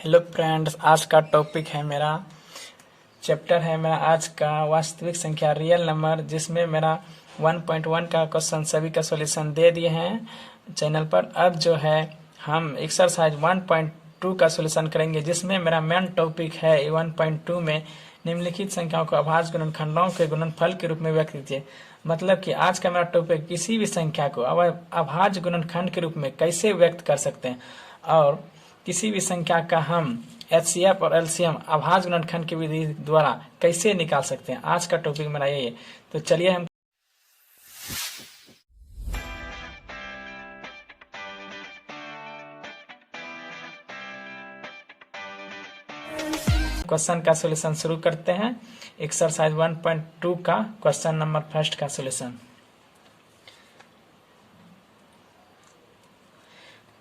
Hello friends, आज का topic है मेरा चैप्टर है मेरा आज का वास्तविक संख्या रियल नंबर, जिसमें मेरा 1.1 का क्वेश्चन सभी का सॉल्यूशन दे दिए हैं चैनल पर। अब जो है हम एक्सरसाइज 1.2 का सॉल्यूशन करेंगे, जिसमें मेरा मेन टॉपिक है 1.2 में निम्नलिखित संख्याओं को अभाज्य गुणनखंडों के गुणनफल के रूप में व्यक्त कीजिए। मतलब कि आज का मेरा टॉपिक किसी भी संख्या को अभाज्य गुणनखंड के रूप में कैसे व्यक्त कर सकते हैं और किसी भी संख्या का हम एचसीएफ और एलसीएम अभाज्य गुणनखंड की विधि द्वारा कैसे निकाल सकते हैं। आज का टॉपिक मेरा यही है। तो चलिए हम क्वेश्चन का सॉल्यूशन शुरू करते हैं। एक्सरसाइज 1.2 का क्वेश्चन नंबर फर्स्ट का सॉल्यूशन।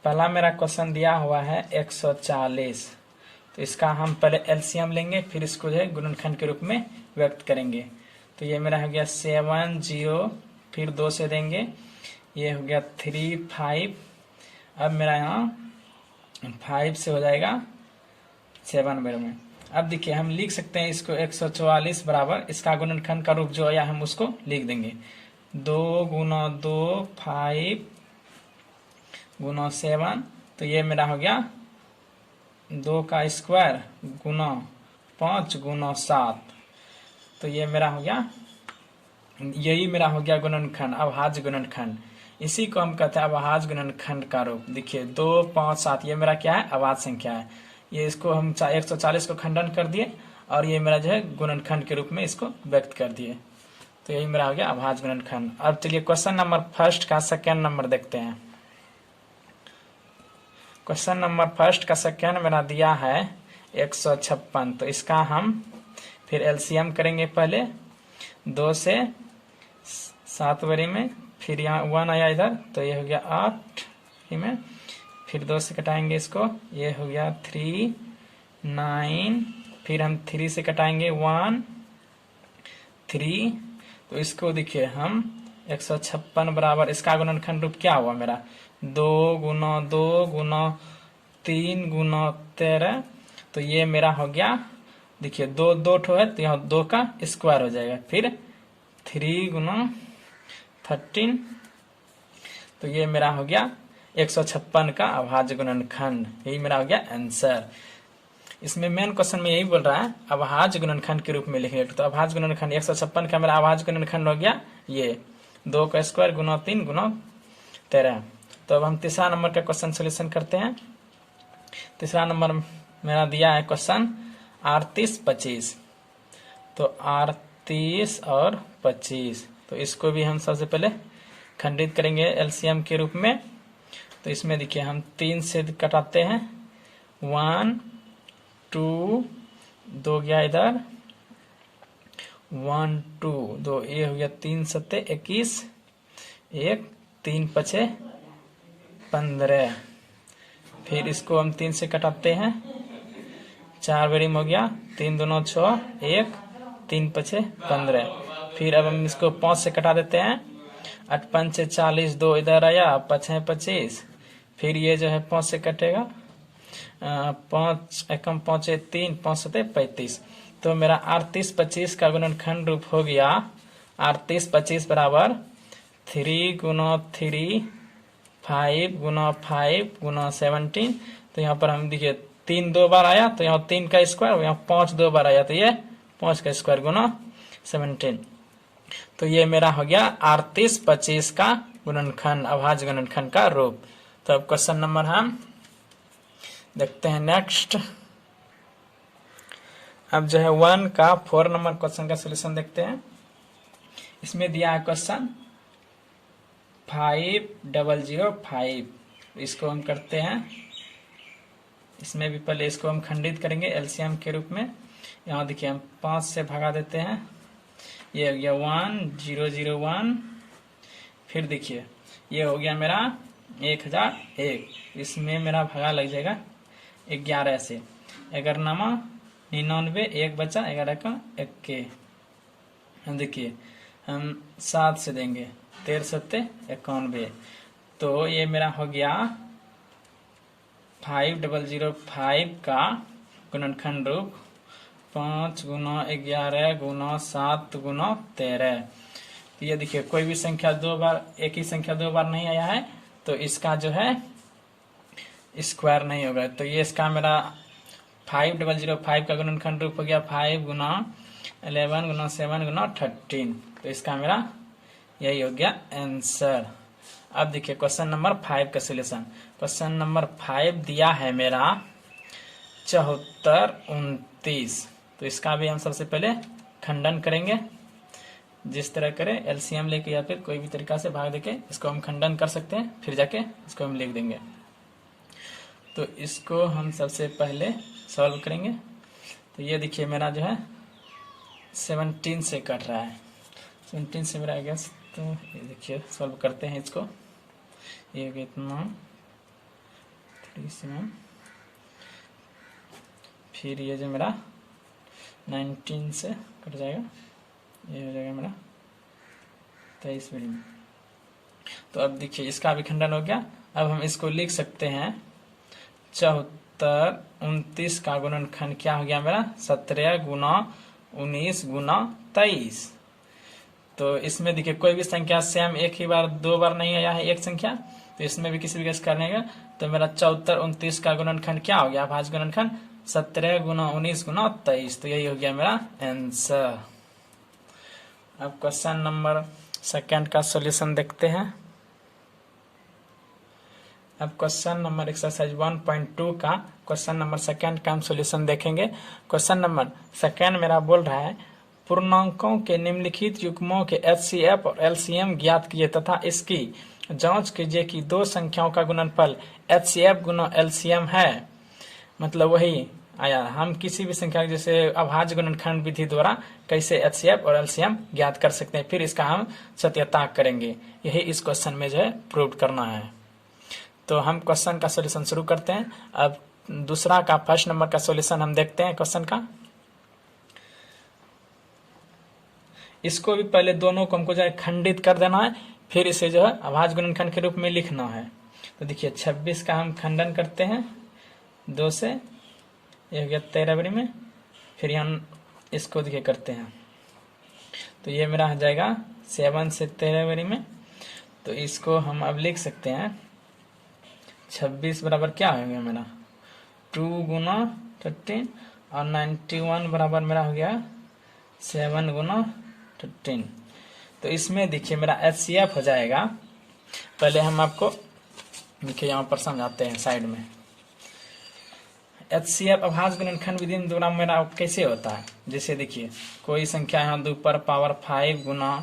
पहला मेरा क्वेश्चन दिया हुआ है 140। तो इसका हम पहले एलसीएम लेंगे, फिर इसको जो है गुणनखंड के रूप में व्यक्त करेंगे। तो ये मेरा हो गया 7 0, फिर 2 से देंगे, ये हो गया 3 5। अब मेरा यहाँ 5 से हो जाएगा 7 बार में। अब देखिए हम लिख सकते हैं इसको 144 बराबर इसका गुणनखंड का रूप जो आया हम उसको लिख देंगे 2 गुना 2 5 गुना 7। तो ये मेरा हो गया 2 का स्क्वायर गुना 5 गुना 7। तो ये मेरा हो गया, यही मेरा हो गया गुणनखंड, अभाज्य गुणनखंड। इसी को हम कहते हैं अभाज्य गुणनखंड का रूप। देखिए 2 5 7 ये मेरा क्या है, अभाज्य संख्या है। ये इसको हम 140 को खंडन कर दिए और ये मेरा जो है गुणनखंड के रूप में इसको व्यक्त कर दिए। तो यही मेरा हो गया अभाज्य गुणनखंड। अब चलिए क्वेश्चन नंबर फर्स्ट का सेकेंड नंबर देखते हैं। क्वेश्चन नंबर फर्स्ट का सेकेंड मेरा दिया है 156। तो इसका हम फिर एलसीएम करेंगे। पहले 2 से 7 बारी में, फिर यहाँ 1 आया इधर, तो ये हो गया 8 में, फिर 2 से कटाएंगे इसको, ये हो गया 3 9, फिर हम 3 से कटाएंगे 1 3। तो इसको देखिए हम 156 बराबर इसका गुणनखंड रूप क्या हुआ मेरा 2 गुना 2 गुना 3 गुना 13। तो ये मेरा हो गया, देखिए 2 2 ठो है तो यहाँ 2 का स्क्वायर हो जाएगा, फिर 3 गुना 13। तो ये मेरा हो गया 156 का अभाज्य गुणनखंड। यही मेरा हो गया आंसर। इसमें मेन क्वेश्चन में यही बोल रहा है अभाज्य गुणनखंड के रूप में लिखने। तो अभाज्य गुणनखंड 156 का मेरा अभाज्य गुणनखंड हो गया ये 2 का स्क्वायर गुना 3 गुना 13। तो अब हम तीसरा नंबर का क्वेश्चन सोल्यूशन करते हैं। तीसरा नंबर मेरा दिया है क्वेश्चन 38 25। तो 38 और 25, तो इसको भी हम सबसे पहले खंडित करेंगे एलसीएम के रूप में। तो इसमें देखिए हम 3 से कटाते हैं, 1 2 2 गया इधर, 1 2 2, ये हो गया 3 7 21, 1 3 5 15। फिर इसको हम 3 से कटाते हैं, 4 बारी में हो गया, 3 2 6, 1 3 5 15। फिर अब हम इसको 5 से कटा देते हैं, 8 5 40, 2 इधर आया, 5 25। फिर ये जो है 5 से कटेगा, 5 एकम 5 3, 5 7 35। तो मेरा 38 25 का गुणनखंड रूप हो गया 38 25 बराबर 3 गुना 3 5 गुना 5 गुना 17। तो यहाँ पर हम देखिए 3 2 बार आया तो यहाँ 3 का स्क्वायर, यहाँ 5 2 बार आया तो ये 5 का स्क्वायर गुना 17। तो ये मेरा हो गया 38 25 का गुणनखंड, अभाज्य गुणनखंड का रूप। तो अब क्वेश्चन नंबर हम देखते हैं नेक्स्ट। अब जो है 1 का 4 नंबर क्वेश्चन का सॉल्यूशन देखते हैं। इसमें दिया है क्वेश्चन 5005। इसको हम करते हैं, इसमें भी पहले इसको हम खंडित करेंगे एलसीएम के रूप में। यहाँ देखिए हम 5 से भगा देते हैं, ये हो गया 1 0 0 1। फिर देखिए ये हो गया मेरा 1001, इसमें मेरा भगा लग जाएगा 11 से, 11 नामा 99, 1 बचा, 11 का 1। हम देखिए हम 7 से देंगे, 13 7 91। तो ये मेरा हो गया 5005 का गुणनखंड रूप 5 गुना 11 गुना 7 गुना 13। तो ये देखिए कोई भी संख्या दो बार, एक ही संख्या दो बार नहीं आया है तो इसका जो है स्क्वायर नहीं होगा। तो ये इसका मेरा 5005 का गुणनखंड रूप हो गया 5 गुना 11 गुना 7 गुना 13। तो इसका मेरा यही हो गया आंसर। अब देखिए क्वेश्चन नंबर 5 का सोल्यूशन। क्वेश्चन नंबर 5 दिया है मेरा 74 29। तो इसका भी हम सबसे पहले खंडन करेंगे, जिस तरह करें एलसीएम लेके या फिर कोई भी तरीका से भाग देके इसको हम खंडन कर सकते हैं, फिर जाके इसको हम लिख देंगे। तो इसको हम सबसे पहले सॉल्व करेंगे। तो ये देखिए मेरा जो है 17 से कट रहा है, 17 से मेरा गैस। तो ये देखिए सॉल्व करते हैं इसको। ये कितना 37, फिर ये जो मेरा 19 से कट जाएगा, ये हो जाएगा मेरा 23 मिनट। तो अब देखिए इसका भी खंडन हो गया। अब हम इसको लिख सकते हैं 74 29 का गुणनखंड क्या हो गया मेरा 17 गुना 19 गुना 23। तो इसमें देखिए कोई भी संख्या सेम एक ही बार दो बार नहीं आया है एक संख्या, तो इसमें भी किसी भी केस करने का। तो मेरा 74 29 का गुणनखंड क्या हो गया भाज्य गुणनखंड 17 गुना 19 गुना 23। तो यही हो गया मेरा आंसर। अब क्वेश्चन नंबर 2 का सॉल्यूशन देखते हैं। अब क्वेश्चन नंबर एक्सरसाइज 1.2 का क्वेश्चन नंबर 2 का हम सॉल्यूशन देखेंगे। क्वेश्चन नंबर 2 मेरा बोल रहा है पूर्णांकों के निम्नलिखित युग्मों के एचसीएफ और एलसीएम ज्ञात कीजिए तथा इसकी जांच कीजिए कि दो संख्याओं का गुणनफल एचसीएफ गुना एलसीएम है। मतलब वही आया, हम किसी भी संख्या जैसे अभाज्य गुणनखंड विधि द्वारा कैसे एचसीएफ और एलसीएम ज्ञात कर सकते हैं, फिर इसका हम सत्यता करेंगे। यही इस क्वेश्चन में जो है प्रूव करना है। तो हम क्वेश्चन का सॉल्यूशन शुरू करते हैं। अब दूसरा का फर्स्ट नंबर का सॉल्यूशन हम देखते हैं क्वेश्चन का। इसको भी पहले दोनों को हमको जो है खंडित कर देना है, फिर इसे जो है अभाज्य गुणनखंड के रूप में लिखना है। तो देखिए 26 का हम खंडन करते हैं 2 से, ये हो गया 13 बारी में, फिर हम इसको देखिए करते हैं। तो ये मेरा हो जाएगा 7 से 13 बारी में। तो इसको हम अब लिख सकते हैं 26 बराबर क्या हो गया मेरा 2 गुना 13 और 91 बराबर मेरा हो गया 7 गुना 13। तो इसमें देखिए मेरा एचसीएफ हो जाएगा। पहले हम आपको देखिए यहाँ पर समझाते हैं साइड में। एचसीएफ अभाज्य गुणनखंड विधि द्वारा मेरा कैसे होता है, जैसे देखिए कोई संख्या यहाँ 2 पर पावर 5 गुना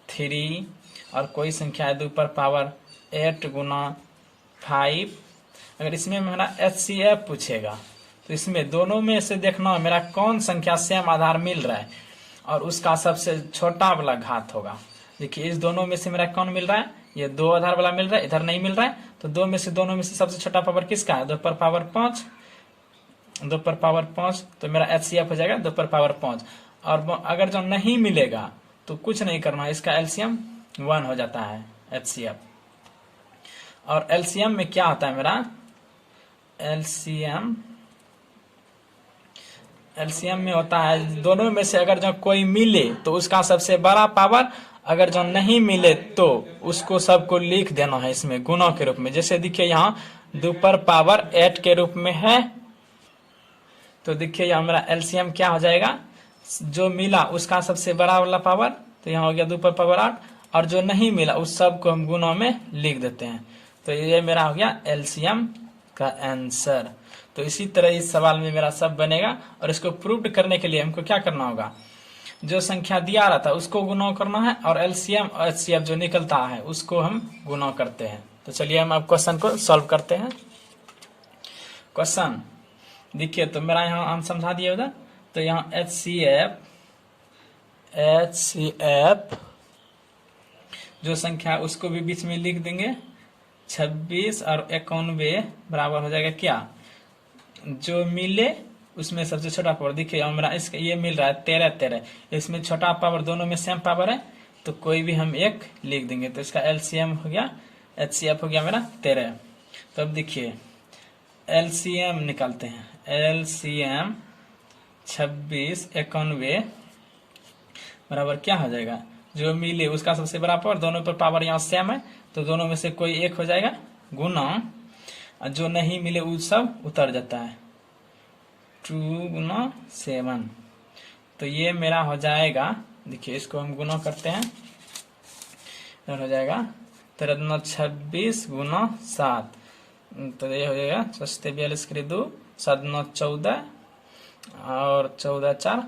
3 और कोई संख्या है 2 पर पावर 8 गुना 5। अगर इसमें मेरा एचसीएफ पूछेगा तो इसमें दोनों में से देखना मेरा कौन संख्या सेम आधार मिल रहा है और उसका सबसे छोटा वाला घात होगा। देखिए इस दोनों में से मेरा कौन मिल रहा है, ये 2 आधार वाला मिल रहा है, इधर नहीं मिल रहा है। तो दोनों में से सबसे छोटा पावर किसका है 2 पर पावर 5, 2 पर पावर 5। तो मेरा एचसीएफ हो जाएगा 2 पर पावर 5। और अगर जो नहीं मिलेगा तो कुछ नहीं करना है, इसका एलसीएम 1 हो जाता है एचसीएफ। और एलसीएम में क्या होता है मेरा एलसीएम में होता है दोनों में से अगर जो कोई मिले तो उसका सबसे बड़ा पावर, अगर जो नहीं मिले तो उसको सबको लिख देना है इसमें गुणा के रूप में। जैसे देखिए यहाँ 2 पर पावर 8 के रूप में है, तो देखिए यहाँ मेरा एलसीएम क्या हो जाएगा, जो मिला उसका सबसे बड़ा वाला पावर, तो यहाँ हो गया 2 पर पावर 8, और जो नहीं मिला उस सब को हम गुणा में लिख देते हैं। तो ये मेरा हो गया एलसीएम का आंसर। तो इसी तरह इस सवाल में मेरा सब बनेगा। और इसको प्रूव करने के लिए हमको क्या करना होगा, जो संख्या दिया रहा था उसको गुणा करना है और एलसीएम और एचसीएफ जो निकलता है उसको हम गुणा करते हैं। तो चलिए हम अब क्वेश्चन को सॉल्व करते हैं। क्वेश्चन देखिए तो मेरा यहाँ हम समझा दिए उधर। तो यहाँ एचसीएफ जो संख्या है उसको भी बीच में लिख देंगे। 26 और 91 बराबर हो जाएगा क्या, जो मिले उसमें सबसे छोटा पावर। देखिए मेरा इसका ये मिल रहा है 13, इसमें छोटा पावर दोनों में सेम पावर है तो कोई भी हम एक लिख देंगे। तो इसका एलसीएम हो गया, एचसीएफ हो गया मेरा 13। तो अब देखिए एलसीएम निकालते हैं। एलसीएम 26 91 बराबर क्या हो जाएगा, जो मिले उसका सबसे बड़ा पावर, दोनों पर पावर यहाँ सेम है तो दोनों में से कोई एक हो जाएगा, गुना जो नहीं मिले वो सब उतर जाता है, 2 गुना 7। तो ये मेरा हो जाएगा, देखिए इसको हम गुना करते हैं, हो जाएगा 13 गुना 7, तो ये हो जाएगा 42 के 2 7 9 14 और 14 4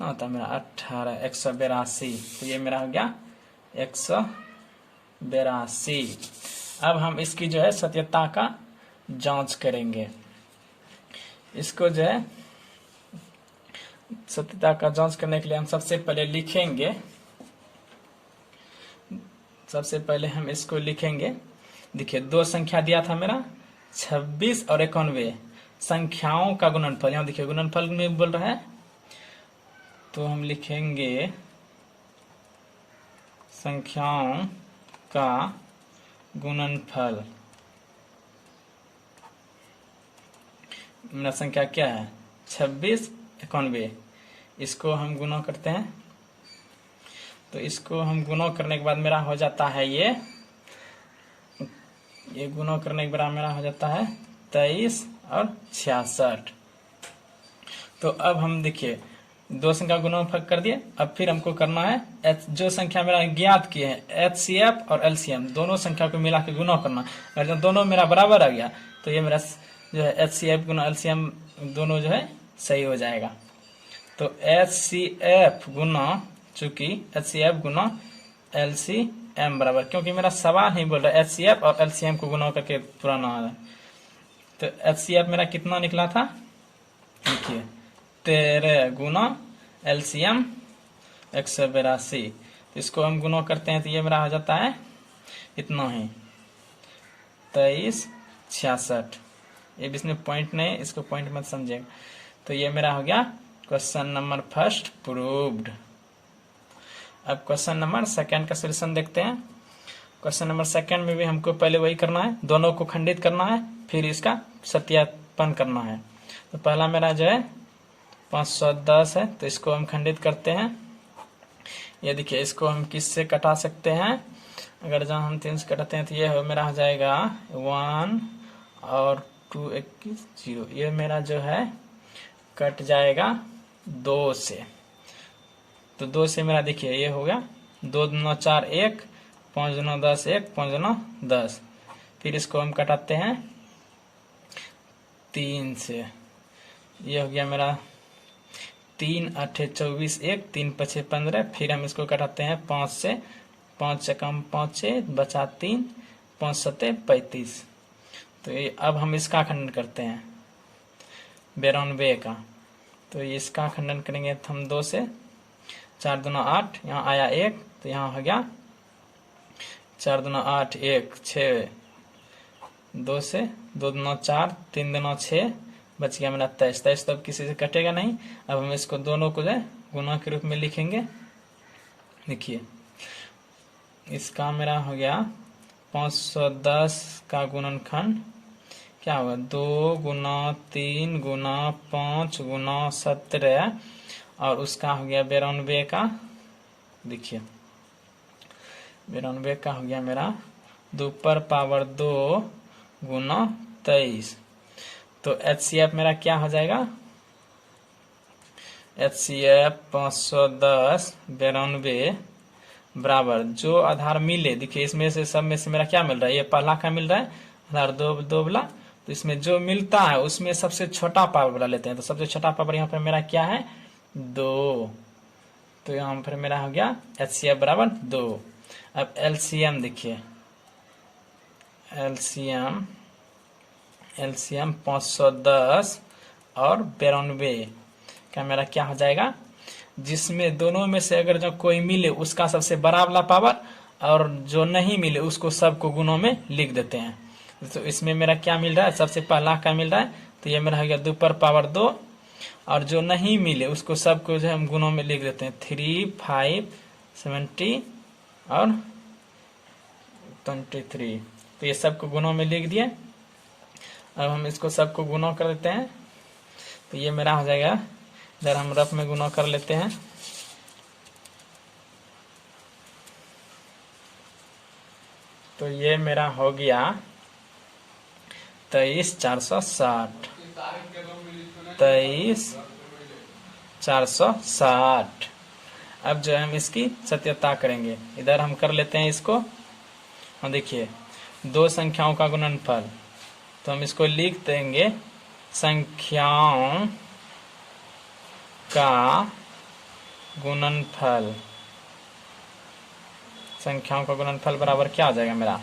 होता है मेरा 18 182। तो ये मेरा हो गया 182। अब हम इसकी जो है सत्यता का जांच करेंगे। इसको जो है सत्यता का जांच करने के लिए हम सबसे पहले लिखेंगे, सबसे पहले हम इसको लिखेंगे। देखिए दो संख्या दिया था मेरा 26 और 91, संख्याओं का गुणनफल, यहाँ देखिए गुणनफल में बोल रहा है, तो हम लिखेंगे संख्याओं का गुणनफल। मेरा संख्या क्या है 26 91, इसको हम गुणा करते हैं, तो इसको हम गुणा करने के बाद मेरा हो जाता है ये गुणा करने के बाद मेरा हो जाता है 23 और 66। तो अब हम देखिए दो संख्या गुणनफल कर दिए, अब फिर हमको करना है जो संख्या मेरा ज्ञात किए हैं HCF और LCM दोनों संख्या को मिला के गुणा करना। अगर जब दोनों मेरा बराबर आ गया तो ये मेरा जो है HCF गुना LCM दोनों जो है सही हो जाएगा। तो HCF गुना, चूंकि HCF गुना LCM बराबर, क्योंकि मेरा सवाल नहीं बोल रहा है HCF और LCM को गुना करके पुराना आ रहा है, तो HCF मेरा कितना निकला था, देखिए 13 गुना LCM 182। तो इसको हम गुना करते हैं तो ये मेरा हो जाता है इतना ही 23 66। ये भी इसमें पॉइंट नहीं, इसको पॉइंट मत समझिएगा। तो ये मेरा हो गया क्वेश्चन नंबर फर्स्ट प्रूव्ड। अब क्वेश्चन नंबर सेकंड का सोल्यूशन देखते हैं। क्वेश्चन नंबर सेकंड में भी हमको पहले वही करना है, दोनों को खंडित करना है, फिर इसका सत्यापन करना है। तो पहला मेरा जो है 510 है, तो इसको हम खंडित करते हैं। ये देखिए इसको हम किससे कटा सकते हैं, अगर जहाँ हम 3 से कटाते हैं तो ये मेरा हो जाएगा 1 और 2 21 0, ये मेरा जो है कट जाएगा 2 से। तो 2 से मेरा देखिए ये हो गया 2 दूना 4 1, 5 दूना 10 1, 5 दूना 10। फिर इसको हम कटाते हैं 3 से, ये हो गया मेरा 3 8 24 1, 3 5 15। फिर हम इसको कटाते हैं 5 से, 5 से कम 5 से बचा 3, 5 7 35। तो ये अब हम इसका खंडन करते हैं 92 का। तो इसका खंडन करेंगे तो हम 2 से, 4 दूना 8, यहाँ आया 1, तो यहाँ हो गया 4 दूना 8 1 6, 2 से 2 दूना 4, 3 दूना 6, बच गया मेरा 23। 23 तो अब किसी से कटेगा नहीं। अब हम इसको दोनों को जो है गुना के रूप में लिखेंगे। देखिए इसका मेरा हो गया 510 का गुणनखंड क्या होगा 2 गुना 3 गुना 5 गुना 17, और उसका हो गया 92 का, देखिए 92 का हो गया मेरा 2 पर पावर 2 गुना 23। तो HCF मेरा क्या हो जाएगा, HCF 510 92 बराबर जो आधार मिले, देखिए इसमें से सब में से मेरा क्या मिल रहा है, ये पहला का मिल रहा है आधार 2 वाला, तो इसमें जो मिलता है उसमें सबसे छोटा पावर वाला लेते हैं। तो सबसे छोटा पावर यहाँ पर मेरा क्या है 2, तो यहाँ पर मेरा हो गया HCF बराबर 2। अब LCM देखिए, LCM 510 और 92 का मेरा क्या हो जाएगा, जिसमें दोनों में से अगर जो कोई मिले उसका सबसे बड़ा वाला पावर, और जो नहीं मिले उसको सबको गुणों में लिख देते हैं। तो इसमें मेरा क्या मिल रहा है, सबसे पहला का मिल रहा है, तो ये मेरा हो गया 2 पर पावर 2, और जो नहीं मिले उसको सबको जो है हम गुणों में लिख देते हैं 3 5 70 और 23। तो ये सबको गुणों में लिख दिए। अब हम इसको सबको गुना कर देते हैं, तो ये मेरा हो जाएगा। इधर हम रफ में गुना कर लेते हैं, तो ये मेरा हो गया 23,460। 23,460। अब जो है हम इसकी सत्यता करेंगे, इधर हम कर लेते हैं इसको। और देखिए दो संख्याओं का गुणनफल, तो हम इसको लिख देंगे संख्याओं का गुणनफल। संख्याओं का गुणनफल बराबर क्या हो जाएगा मेरा,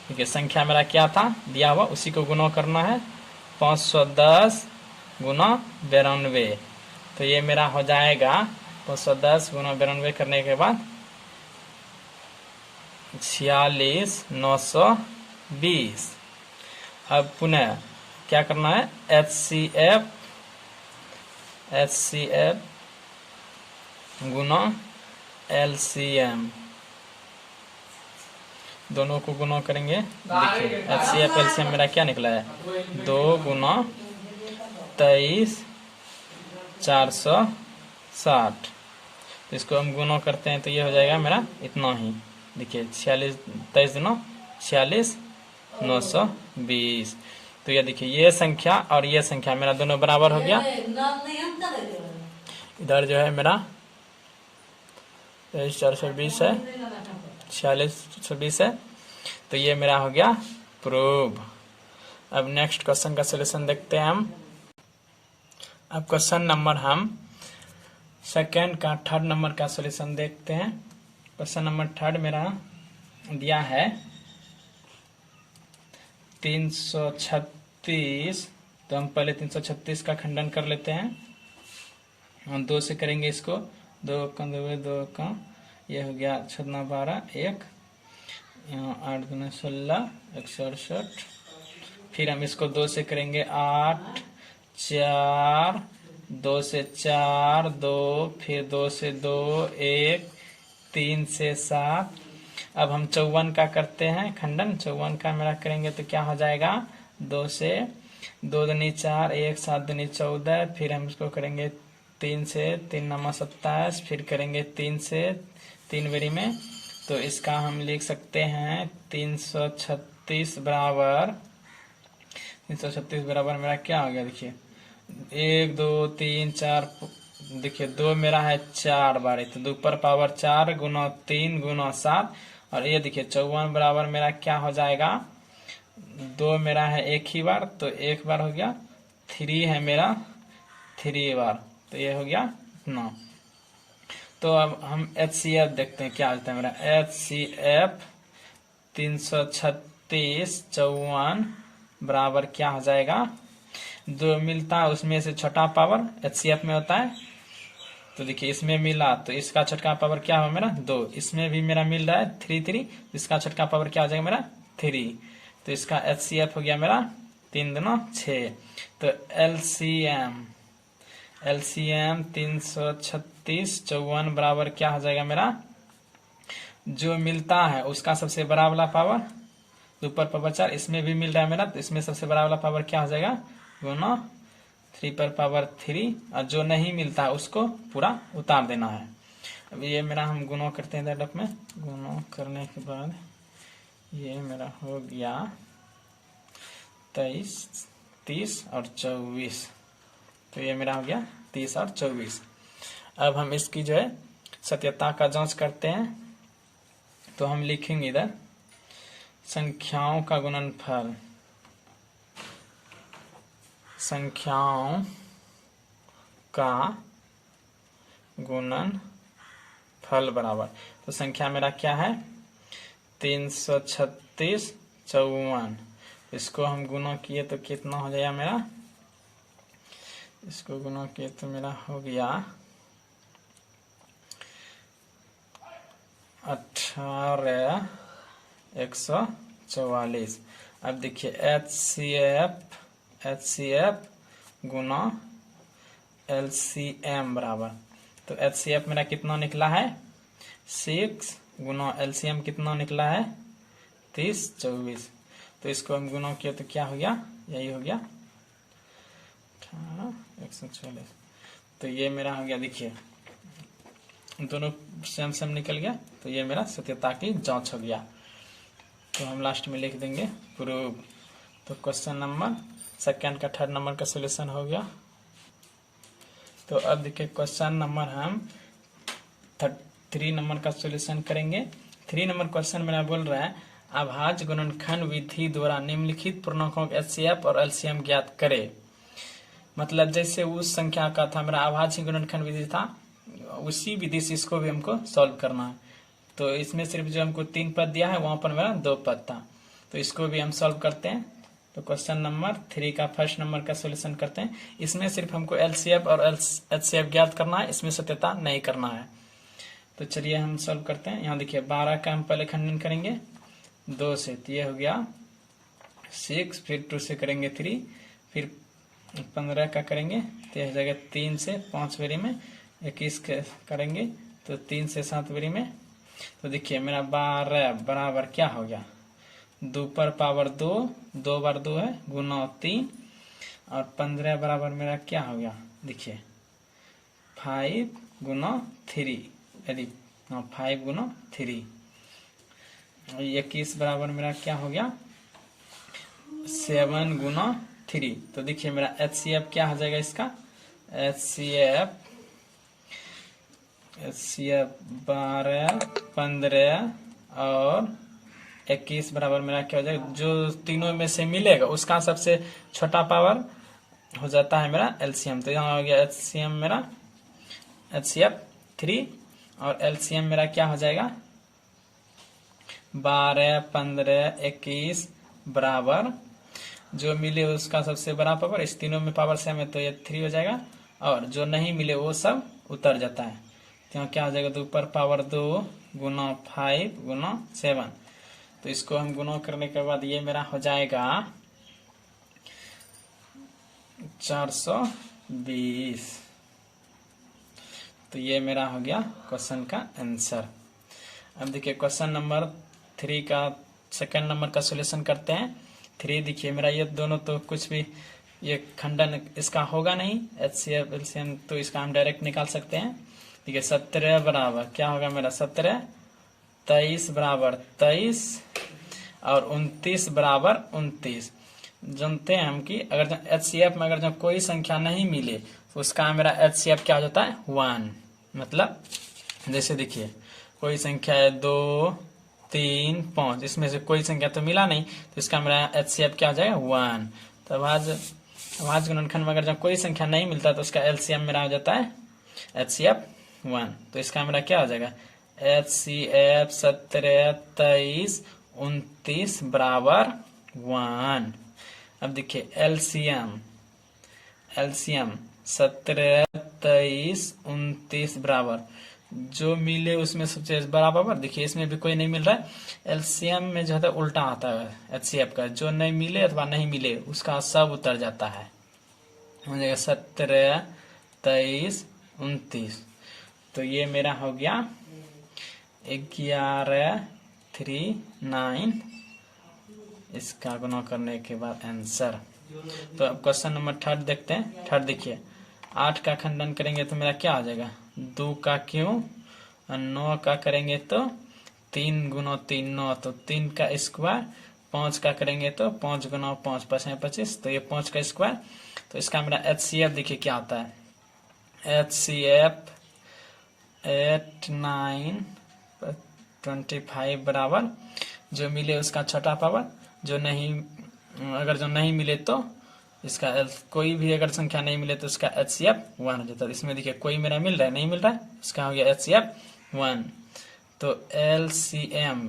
देखिए संख्या मेरा क्या था दिया हुआ, उसी को गुना करना है। 510 गुना 92, तो ये मेरा हो जाएगा 510 गुना 92 करने के बाद 46,920। अब पुनः क्या करना है, HCF गुना LCM, दोनों को गुना करेंगे। देखिए HCF LCM मेरा क्या निकला है, 2 गुना 23,460। तो इसको हम गुना करते हैं तो ये हो जाएगा मेरा इतना ही। देखिए 23 गुना 46,920। तो ये देखिए ये संख्या और ये संख्या मेरा दोनों बराबर हो गया। इधर जो है मेरा 23,420 है, 46,120 है, तो ये मेरा हो गया प्रूव। अब नेक्स्ट क्वेश्चन का सलूशन देखते हैं हम। अब क्वेश्चन नंबर हम सेकेंड का थर्ड नंबर का सलूशन देखते हैं। क्वेश्चन नंबर थर्ड मेरा दिया है 336, तो हम पहले 336 का खंडन कर लेते हैं। हम 2 से करेंगे इसको, 2 का ये हो गया 6 12 1, यहाँ 8 गुना 16 168। फिर हम इसको 2 से करेंगे 8 4, 2 से 4 2, फिर 2 से 2 1, 3 से 7। अब हम 54 का करते हैं खंडन। 54 का मेरा करेंगे तो क्या हो जाएगा, 2 से 2 दूनी 4 1 7 दूनी 14। फिर हम इसको करेंगे 3 से 3 9 27, फिर करेंगे 3 से 3 बेरी में, तो इसका हम लिख सकते हैं 336 बराबर मेरा क्या हो गया, देखिए 1 2 3 4, देखिए 2 मेरा है 4 बार, तो 2 पर पावर 4 गुना 3 गुना 7। और ये देखिए 54 बराबर मेरा क्या हो जाएगा, 2 मेरा है एक ही बार, तो एक बार हो गया, 3 है मेरा 3 बार, तो ये हो गया 9। तो अब हम HCF देखते हैं क्या आता है मेरा। HCF 336 54 बराबर क्या हो जाएगा, जो मिलता है उसमें से छोटा पावर HCF में होता है। तो देखिए इसमें मिला तो इसका छोटा पावर क्या हो मेरा 2, इसमें भी मेरा मिल रहा है 3 3, इसका छोटा पावर क्या हो जाएगा मेरा 3। तो इसका HCF हो गया मेरा 3 दूना 6। तो LCM 336 54 बराबर क्या हो जाएगा मेरा, जो मिलता है उसका सबसे बड़ा वाला पावर, ऊपर पावर 4 इसमें भी मिल रहा है मेरा, तो इसमें सबसे बड़ा वाला पावर क्या हो जाएगा गुना 3 पर पावर 3, और जो नहीं मिलता है उसको पूरा उतार देना है। अब ये मेरा हम गुना करते हैं डेडप में। गुना करने के बाद ये मेरा हो गया 23 30 और 24, तो ये मेरा हो गया 30 और 24। अब हम इसकी जो है सत्यता का जांच करते हैं, तो हम लिखेंगे इधर संख्याओं का गुणनफल। संख्याओं का गुणनफल बराबर, तो संख्या मेरा क्या है 336 54, इसको हम गुना किए तो कितना हो जाएगा मेरा, इसको गुना किए तो मेरा हो गया 18,144। अब देखिए HCF गुना LCM बराबर, तो HCF मेरा कितना निकला है 6 गुना LCM कितना निकला है 30 24। तो इसको हम गुना किया तो क्या हो गया, यही हो गया 140। तो ये मेरा हो गया, देखिए दोनों सेम सेम निकल गया, तो ये मेरा सत्यता की जांच हो गया। तो हम लास्ट में लिख देंगे प्रूव। तो क्वेश्चन नंबर सेकंड का थर्ड नंबर का सॉल्यूशन हो गया। तो अब देखिए क्वेश्चन नंबर हम 3 नंबर का सॉल्यूशन करेंगे। 3 नंबर क्वेश्चन मेरा बोल रहा है अभाज्य गुणनखंड विधि द्वारा निम्नलिखित पूर्णांकों का एचसीएफ और एलसीएम ज्ञात करे। मतलब जैसे उस संख्या का था मेरा अभाज्य गुणनखंड विधि था, उसी विधि से इसको भी हमको सॉल्व करना है। तो इसमें सिर्फ जो हमको 3 पद दिया है वहां पर मेरा 2 पद था, तो इसको भी हम सॉल्व करते हैं। तो क्वेश्चन नंबर 3 का फर्स्ट नंबर का सॉल्यूशन करते हैं। इसमें सिर्फ हमको एलसीएफ और एचसीएफ ज्ञात करना है, इसमें सत्यता नहीं करना है। तो चलिए हम सॉल्व करते हैं। यहाँ देखिए 12 का हम पहले खंडन करेंगे 2 से, तो ये हो गया 6, फिर 2 से करेंगे 3, फिर 15 का करेंगे तो यह हो जाएगा 3 से 5 बारी में, 21 करेंगे तो 3 से 7 बारी में। तो देखिए मेरा 12 बराबर क्या हो गया, 2 पर पावर 2, 2 बार 2 है गुना 3, और 15 बराबर मेरा क्या हो गया, देखिए 5 गुना 3, यदि 5 गुना 3। 21 बराबर मेरा क्या हो गया 7 गुना 3। तो देखिए मेरा एचसीएफ क्या हो जाएगा इसका, एचसीएफ 12, 15 और 21 बराबर मेरा क्या हो जाएगा, जो तीनों में से मिलेगा उसका सबसे छोटा पावर हो जाता है मेरा एलसीएम। तो यहाँ हो गया एचसीएम मेरा एचसीएफ 3 और एलसीएम मेरा क्या हो जाएगा 12, 15, 21 बराबर जो मिले उसका सबसे बड़ा पावर, इस तीनों में पावर सेम है तो ये 3 हो जाएगा, और जो नहीं मिले वो सब उतर जाता है। तो यहाँ क्या हो जाएगा 2 पर पावर 2 गुना 5 गुना 7। तो इसको हम गुना करने के बाद ये मेरा हो जाएगा 420। तो ये मेरा हो गया क्वेश्चन का आंसर। अब देखिए क्वेश्चन नंबर 3 का सेकंड नंबर का सॉल्यूशन करते हैं। 3 देखिए मेरा ये दोनों तो कुछ भी ये खंडन इसका होगा नहीं, एचसीएफ एलसीएम तो इसका हम डायरेक्ट निकाल सकते हैं। ठीक है 17 बराबर क्या होगा मेरा 17, 23 बराबर 23 और 29 बराबर 29। जानते हैं हम कि अगर एचसीएफ में अगर जो कोई संख्या नहीं मिले तो उसका मेरा एचसीएफ क्या हो जाता है 1। मतलब जैसे देखिए कोई संख्या है 2, 3, 5, इसमें से कोई संख्या तो मिला नहीं तो इसका मेरा एचसीएफ क्या हो जाएगा 1। तो अभाज्य गुणनखंड में अगर जब कोई संख्या नहीं मिलता तो उसका एलसीएम मेरा हो जाता है एचसीएफ 1। तो इसका मेरा क्या हो जाएगा एचसीएफ 17, 23, 29 बराबर 1। अब देखिए एलसीएम 17, 23, 29 बराबर जो मिले उसमें सबसे बड़ा पावर, देखिए इसमें भी कोई नहीं मिल रहा है। एलसीएम में जो है उल्टा आता है एचसीएफ का, जो नहीं मिले अथवा नहीं मिले उसका सब उतर जाता है। हो जाएगा 17, 23, 29। तो ये मेरा हो गया 11, 3, 9 इसका गुना करने के बाद आंसर। तो अब क्वेश्चन नंबर 3 देखते हैं। 3 देखिए 8 का खंडन करेंगे तो मेरा क्या आ जाएगा 2 का क्यों, 9 का करेंगे तो 3 गुना 3 9, तो 3 का स्क्वायर, 5 का करेंगे तो 5 गुना 5 5 25, तो ये 5 का स्क्वायर। तो इसका मेरा एचसीएफ देखिए क्या आता है एचसीएफ 8, 9, 25 बराबर जो मिले उसका छोटा पावर, जो नहीं अगर जो नहीं मिले तो इसका कोई भी अगर संख्या नहीं मिले तो उसका एचसीएफ 1 हो जाता है। इसमें देखिए कोई मेरा मिल रहा है नहीं मिल रहा है, इसका हो गया एचसीएफ 1। तो एलसीएम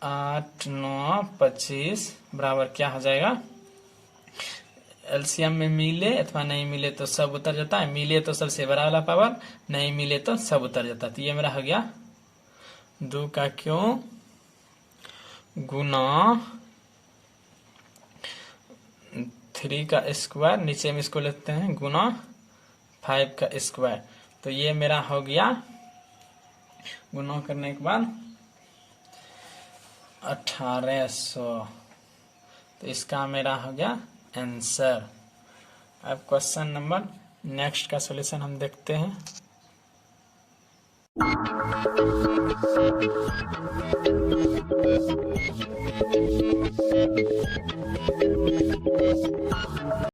8, 9, 25 बराबर क्या हो जाएगा, एलसीएम में मिले अथवा नहीं मिले तो सब उतर जाता है, मिले तो सबसे बड़ा वाला पावर, नहीं मिले तो सब उतर जाता है। तो ये मेरा हो गया 2 का क्यों गुना 3 का स्क्वायर, नीचे में इसको लेते हैं गुना 5 का स्क्वायर। तो ये मेरा हो गया गुना करने के बाद 1800। तो इसका मेरा हो गया आंसर। अब क्वेश्चन नंबर नेक्स्ट का सॉल्यूशन हम देखते हैं।